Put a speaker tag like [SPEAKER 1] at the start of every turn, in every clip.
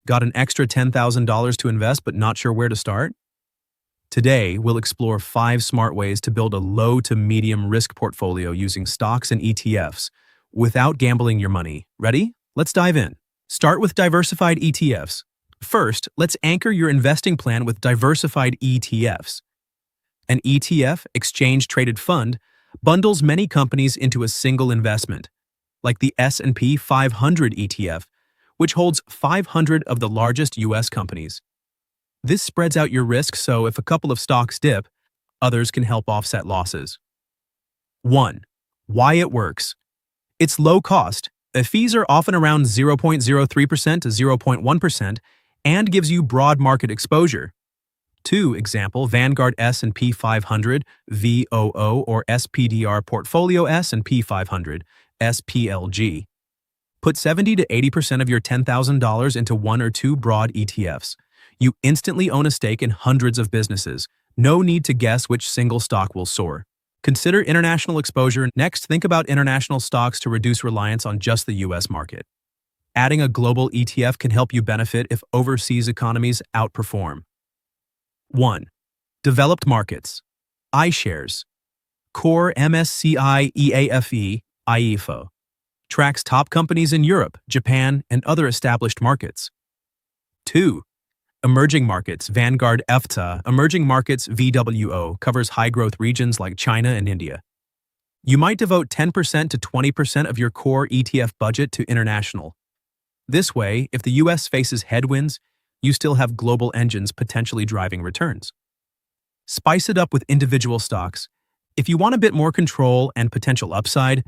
[SPEAKER 1] Got an extra $10,000 to invest but not sure where to start? Today, we'll explore 5 smart ways to build a low to medium risk portfolio using stocks and ETFs without gambling your money. Ready? Let's dive in. Start with diversified ETFs. First, let's anchor your investing plan with diversified ETFs. An ETF, exchange-traded fund, bundles many companies into a single investment, like the S&P 500 ETF, which holds 500 of the largest U.S. companies. This spreads out your risk so if a couple of stocks dip, others can help offset losses. 1. Why it works. It's low cost. Fees are often around 0.03% to 0.1% and gives you broad market exposure. 2. Example, Vanguard S&P 500 VOO or SPDR Portfolio S&P 500 SPLG. Put 70 to 80% of your $10,000 into 1 or 2 broad ETFs. You instantly own a stake in hundreds of businesses. No need to guess which single stock will soar. Consider international exposure. Next, think about international stocks to reduce reliance on just the U.S. market. Adding a global ETF can help you benefit if overseas economies outperform. 1. Developed markets. iShares. Core MSCI EAFE IEFO. Tracks top companies in Europe, Japan, and other established markets. 2. Emerging markets. Vanguard EFTA. Emerging markets VWO covers high-growth regions like China and India. You might devote 10% to 20% of your core ETF budget to international. This way, if the U.S. faces headwinds, you still have global engines potentially driving returns. Spice it up with individual stocks. If you want a bit more control and potential upside,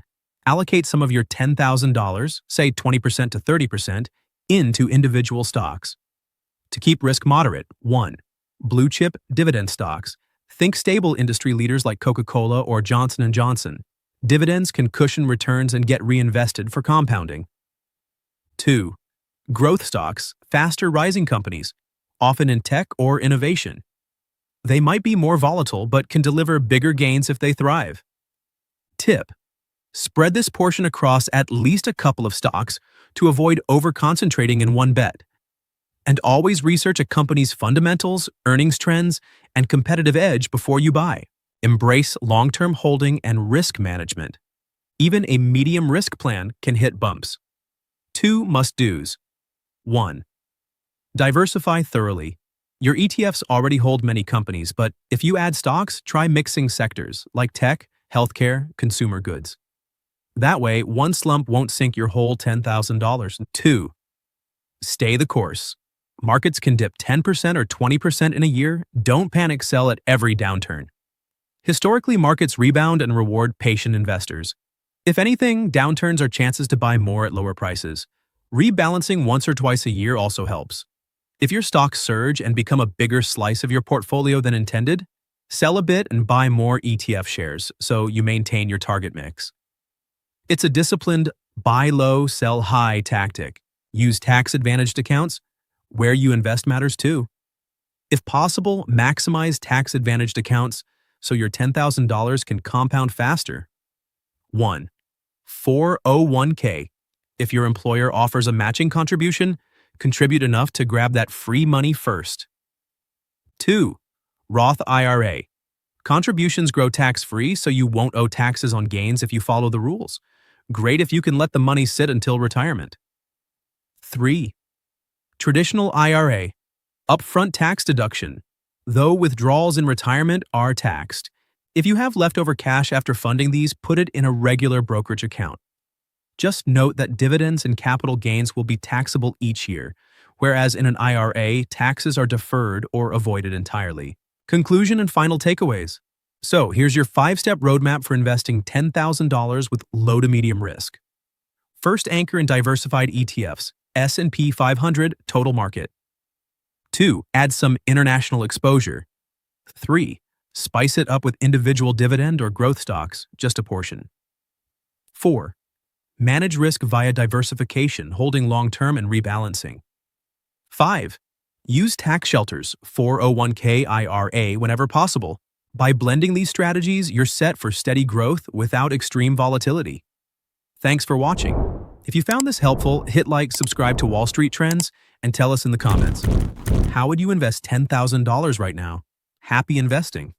[SPEAKER 1] allocate some of your $10,000, say 20% to 30%, into individual stocks. To keep risk moderate, 1. Blue chip dividend stocks. Think stable industry leaders like Coca-Cola or Johnson & Johnson. Dividends can cushion returns and get reinvested for compounding. 2. Growth stocks, faster rising companies, often in tech or innovation. They might be more volatile but can deliver bigger gains if they thrive. Tip: spread this portion across at least a couple of stocks to avoid over-concentrating in one bet. And always research a company's fundamentals, earnings trends, and competitive edge before you buy. Embrace long-term holding and risk management. Even a medium risk plan can hit bumps. 2 must-dos. 1. Diversify thoroughly. Your ETFs already hold many companies, but if you add stocks, try mixing sectors like tech, healthcare, consumer goods. That way, one slump won't sink your whole $10,000. 2. Stay the course. Markets can dip 10% or 20% in a year. Don't panic sell at every downturn. Historically, markets rebound and reward patient investors. If anything, downturns are chances to buy more at lower prices. Rebalancing once or twice a year also helps. If your stocks surge and become a bigger slice of your portfolio than intended, sell a bit and buy more ETF shares so you maintain your target mix. It's a disciplined buy low, sell high tactic. Use tax-advantaged accounts. Where you invest matters too. If possible, maximize tax-advantaged accounts so your $10,000 can compound faster. 1. 401k. If your employer offers a matching contribution, contribute enough to grab that free money first. 2. Roth IRA. Contributions grow tax-free so you won't owe taxes on gains if you follow the rules. Great if you can let the money sit until retirement. 3. Traditional IRA. Upfront tax deduction, though withdrawals in retirement are taxed. If you have leftover cash after funding these, put it in a regular brokerage account. Just note that dividends and capital gains will be taxable each year, whereas in an IRA, taxes are deferred or avoided entirely. Conclusion and final takeaways. So, here's your 5-step roadmap for investing $10,000 with low to medium risk. First, anchor in diversified ETFs, S&P 500 total market. 2. Add some international exposure. 3. Spice it up with individual dividend or growth stocks, just a portion. 4. Manage risk via diversification, holding long-term and rebalancing. 5. Use tax shelters, 401k IRA whenever possible. By blending these strategies, you're set for steady growth without extreme volatility. Thanks for watching. If you found this helpful, hit like, subscribe to Wall Street Trends, And tell us in the comments, how would you invest $10,000 right now? Happy investing!